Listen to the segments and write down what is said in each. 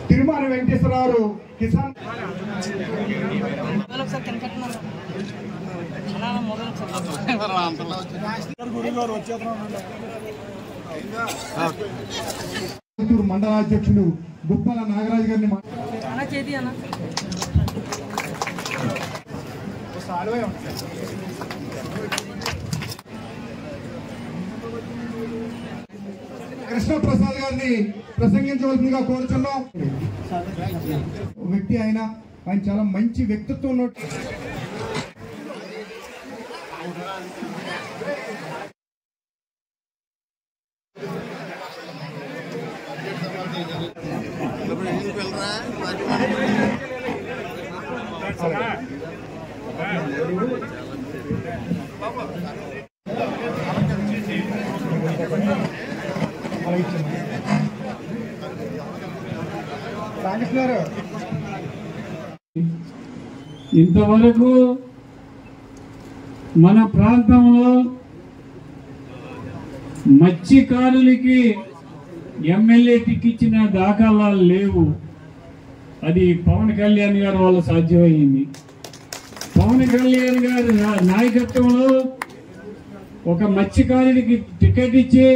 తిరుమల వెంకటేశ్వరరావు కిసాన్ మండలాధ్యక్షులు గుప్పల నాగరాజు గారిని కృష్ణప్రసాద్ గారిని ప్రసంగించవలసిందిగా కోరుచున్నాం. వ్యక్తి ఆయన చాలా మంచి వ్యక్తిత్వం ఉన్నట్టు. ఇంతవరకు మన ప్రాంతంలో మత్స్యకారులకి ఎమ్మెల్యే టికెట్ ఇచ్చిన దాఖలాలు లేవు. అది పవన్ కళ్యాణ్ గారి వల్ల సాధ్యమైంది. పవన్ కళ్యాణ్ గారి నాయకత్వంలో ఒక మత్స్యకారుడికి టికెట్ ఇచ్చి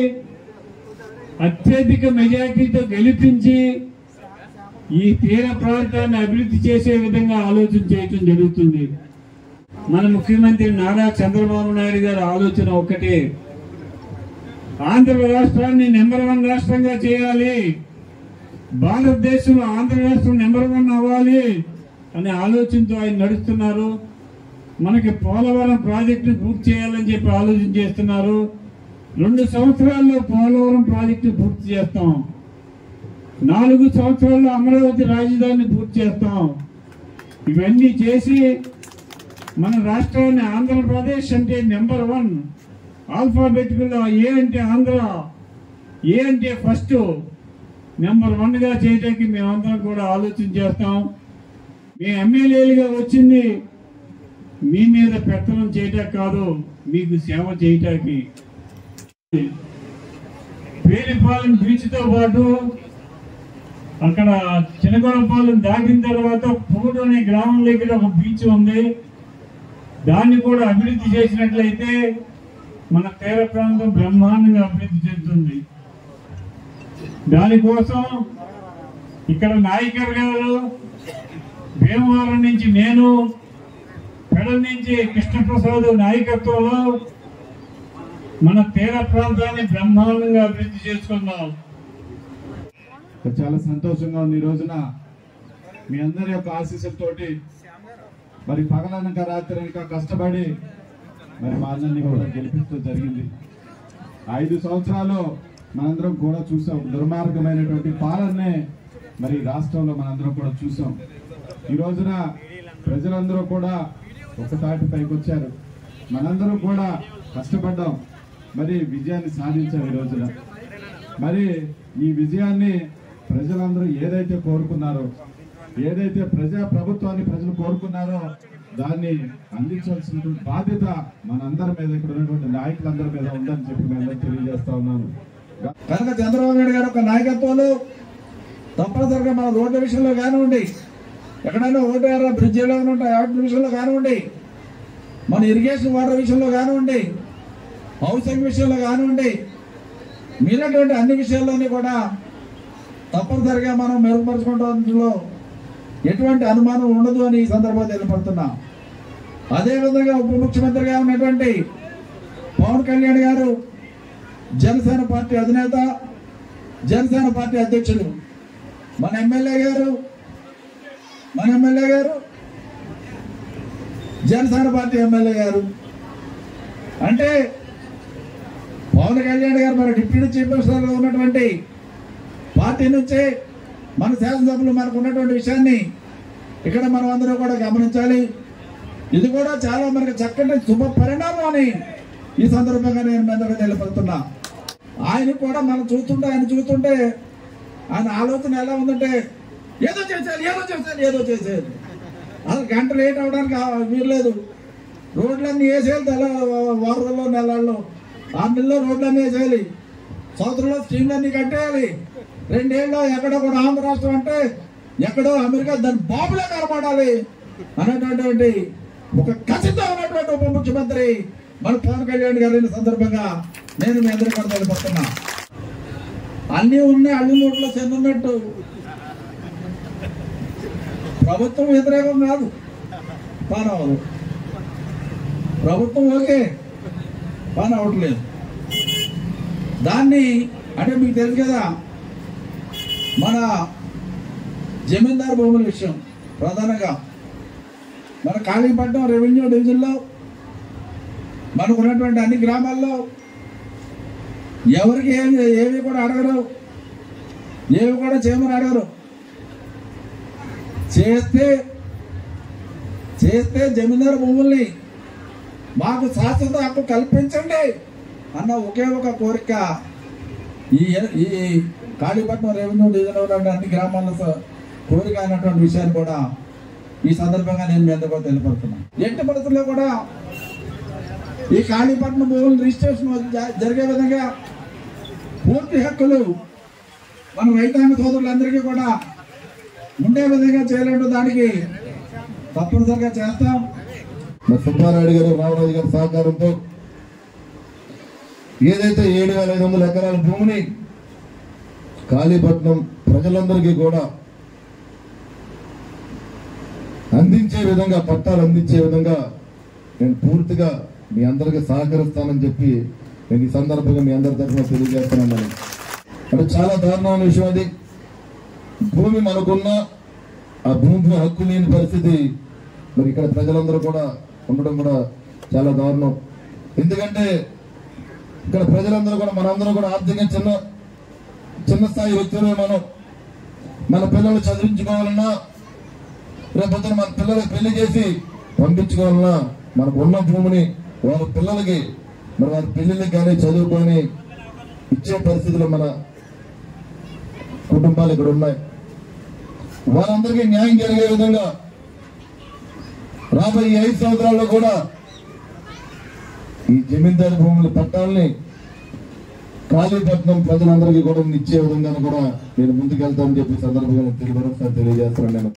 అత్యధిక మెజార్టీతో గెలిపించి ఈ తీర ప్రాంతాన్ని అభివృద్ధి చేసే విధంగా ఆలోచన చేయటం జరుగుతుంది. మన ముఖ్యమంత్రి నారా చంద్రబాబు నాయుడు గారి ఆలోచన ఒక్కటే, ఆంధ్ర రాష్ట్రాన్ని నెంబర్ 1 రాష్ట్రంగా చేయాలి, భారతదేశంలో ఆంధ్ర రాష్ట్రం నెంబర్ 1 అవ్వాలి అనే ఆలోచనతో ఆయన నడుస్తున్నారు. మనకి పోలవరం ప్రాజెక్టు పూర్తి చేయాలని చెప్పి ఆలోచన చేస్తున్నారు. 2 సంవత్సరాల్లో పోలవరం ప్రాజెక్టు పూర్తి చేస్తాం, 4 సంవత్సరాల్లో అమరావతి రాజధానిని పూర్తి చేస్తాం. ఇవన్నీ చేసి మన రాష్ట్రాన్ని ఆంధ్రప్రదేశ్ అంటే నెంబర్ 1 ఆల్ఫాబెటికల్ ఏ అంటే ఆంధ్ర, ఏ అంటే ఫస్ట్, నెంబర్ 1గా చేయడానికి మేమందరం కూడా ఆలోచన చేస్తాం. మీ ఎమ్మెల్యేలుగా వచ్చింది మీ మీద పెత్తనం చేయటానికి కాదు, మీకు సేవ చేయటానికి. పేలిపాలెం బీచ్తో పాటు అక్కడ చినగొడపాలెం దాటిన తర్వాత పూడు అనే గ్రామం దగ్గర ఒక బీచ్ ఉంది. దాన్ని కూడా అభివృద్ధి చేసినట్లయితే మన తీర ప్రాంతం బ్రహ్మాండంగా అభివృద్ధి చెందుతుంది. దానికోసం ఇక్కడ నాయకర్ గారు, భీమవరం నుంచి నేను, పెడల నుంచి కృష్ణప్రసాద్ నాయకత్వంలో మన తీర ప్రాంతాన్ని బ్రహ్మాండంగా అభివృద్ధి చేసుకుందాం. చాలా సంతోషంగా ఉంది. ఈ రోజున మీ అందరి యొక్క ఆశీస్సులతోటి మరి పగలనక రాత్రనక కష్టపడి మరి మా అందరినీ కూడా గెలిపిస్తూ జరిగింది. 5 సంవత్సరాలు మనందరం కూడా చూసాం. దుర్మార్గమైనటువంటి పాలనే మరి రాష్ట్రంలో మనందరం కూడా చూసాం. ఈ రోజున ప్రజలందరూ కూడా ఒకతాటి పైకి వచ్చారు. మనందరం కూడా కష్టపడ్డాం, మరి విజయాన్ని సాధించాం. ఈ రోజున మరి ఈ విజయాన్ని ప్రజలందరూ ఏదైతే కోరుకున్నారో, ఏదైతే ప్రభుత్వాన్ని ప్రజలు కోరుకున్నారో దాన్ని అందించాల్సినటువంటి బాధ్యత మనందరి మీద, ఇక్కడ ఉన్నటువంటి నాయకులందరి మీద ఉందని చెప్పి మేము తెలియజేస్తా ఉన్నాను. కనుక చంద్రబాబు నాయుడు గారు ఒక నాయకత్వంలో తప్పనిసరిగా మన రోడ్ల విషయంలో కానివ్వండి, ఎక్కడైనా ఓటు బ్రిడ్జిలో ఉంటాయి వాటి విషయంలో కానివ్వండి, మన ఇరిగేషన్ వాటర్ విషయంలో కానివ్వండి, హౌసింగ్ విషయంలో కానివ్వండి, మిగిలినటువంటి అన్ని విషయాల్లోని కూడా తప్పనిసరిగా మనం మెరుగుపరచుకోవడంలో ఎటువంటి అనుమానం ఉండదు అని ఈ సందర్భంగా తెలియపడుతున్నాం. అదేవిధంగా ఉప ముఖ్యమంత్రిగా ఉన్నటువంటి పవన్ కళ్యాణ్ గారు జనసేన పార్టీ అధినేత, జనసేన పార్టీ అధ్యక్షులు, మన ఎమ్మెల్యే గారు జనసేన పార్టీ ఎమ్మెల్యే గారు అంటే పవన్ కళ్యాణ్ గారు మన డిప్యూటీ చీఫ్ మినిస్టర్గా ఉన్నటువంటి పార్టీ నుంచే మన శాసనసభలో మనకు ఉన్నటువంటి విషయాన్ని ఇక్కడ మనం అందరూ కూడా గమనించాలి. ఇది కూడా చాలా మనకి చక్కటి శుభ పరిణామం అని ఈ సందర్భంగా నేను అందరూ తెలియపడుతున్నా. ఆయన కూడా మనం చూస్తుంటే ఆయన ఆలోచన ఎలా ఉందంటే ఏదో చేసేది అసలు గంట లేట్ అవడానికి వీరలేదు. రోడ్లన్నీ వేసేయాలి, వారంలో నెలల్లో 6 నెలల్లో రోడ్లన్నీ వేసేయాలి, సంవత్సరంలో స్కీమ్లన్నీ కట్టేయాలి, 2 ఏళ్ళు ఎక్కడో కూడా ఆంధ్ర రాష్ట్రం అంటే ఎక్కడో అమెరికా దాని బాబులే కనబడాలి అనేటటువంటి ఒక ఖచ్చితంగా ఉన్నటువంటి ఉప ముఖ్యమంత్రి మన పవన్ కళ్యాణ్ గారి సందర్భంగా నేను మీ అందరికీ కూడా తెలియపడుతున్నా. అన్నీ ఉన్నాయి, అల్లి నోట్లో చెందున్నట్టు ప్రభుత్వం వ్యతిరేకం కాదు, పని అవ్వదు. ప్రభుత్వం ఓకే, పని అవ్వట్లేదు. దాన్ని అంటే మీకు తెలుసు కదా, మన జమీందారు భూముల విషయం ప్రధానంగా మన కాళీపట్నం రెవెన్యూ డివిజన్లో మనకు ఉన్నటువంటి అన్ని గ్రామాల్లో ఎవరికి ఏవి కూడా అడగరు, ఏవి కూడా చేయమని అడగరు. చేస్తే జమీందారు భూముల్ని మాకు శాశ్వత హక్కు కల్పించండి అన్న ఒకే ఒక కోరిక ఈ కాళీపట్నం రెవెన్యూ డివిజన్లో ఉన్న అన్ని గ్రామాల కోరిక అయినటువంటి విషయాన్ని కూడా ఈ సందర్భంగా నేను మీ అందరికీ తెలియపడుతున్నాను. ఎట్టి పరిస్థితుల్లో కూడా ఈ కాళీపట్నం భూములు రిజిస్ట్రేషన్ జరిగే విధంగా పూర్తి హక్కులు మన రైతాంగ సోదరులందరికీ కూడా ఉండే విధంగా చేయాలంటూ దానికి తప్పనిసరిగా చేస్తాం. సుబ్బారాయుడు గారు, రామరాజు గారి సహకారంతో ఏదైతే 7,500 ఎకరాల భూమిని కాళీపట్నం ప్రజలందరికీ కూడా అందించే విధంగా, పట్టాలు అందించే విధంగా నేను పూర్తిగా మీ అందరికీ సహకరిస్తానని చెప్పి నేను ఈ సందర్భంగా మీ అందరి తరఫున తెలియజేస్తున్నాను. అంటే చాలా దారుణమైన విషయం అది. భూమి మనకున్న ఆ భూమి హక్కు లేని పరిస్థితి మరి ఇక్కడ ప్రజలందరూ కూడా ఉండడం కూడా చాలా దారుణం. ఎందుకంటే ఇక్కడ ప్రజలందరూ కూడా, మనందరూ కూడా ఆర్థికంగా చిన్న స్థాయి వ్యక్తులే. మన పిల్లలు చదివించుకోవాలన్నా, రేపొద్దున మన పిల్లలకు పెళ్లి చేసి పంపించుకోవాలన్నా మనకు ఉన్న భూమిని వాళ్ళ పిల్లలకి మరి వారి పెళ్లిళ్ళకి కానీ చదువుకొని ఇచ్చే పరిస్థితులు మన కుటుంబాలు ఇక్కడ ఉన్నాయి. వారందరికీ న్యాయం జరిగే విధంగా రాబోయే 5 సంవత్సరాల్లో కూడా ఈ జమీందారు భూముల పట్టాలని కాళీపట్నం ప్రజలందరికీ కూడా ఇచ్చే విధంగా కూడా నేను ముందుకెళ్తానని చెప్పి సందర్భంగా తెలియజేస్తున్నాను.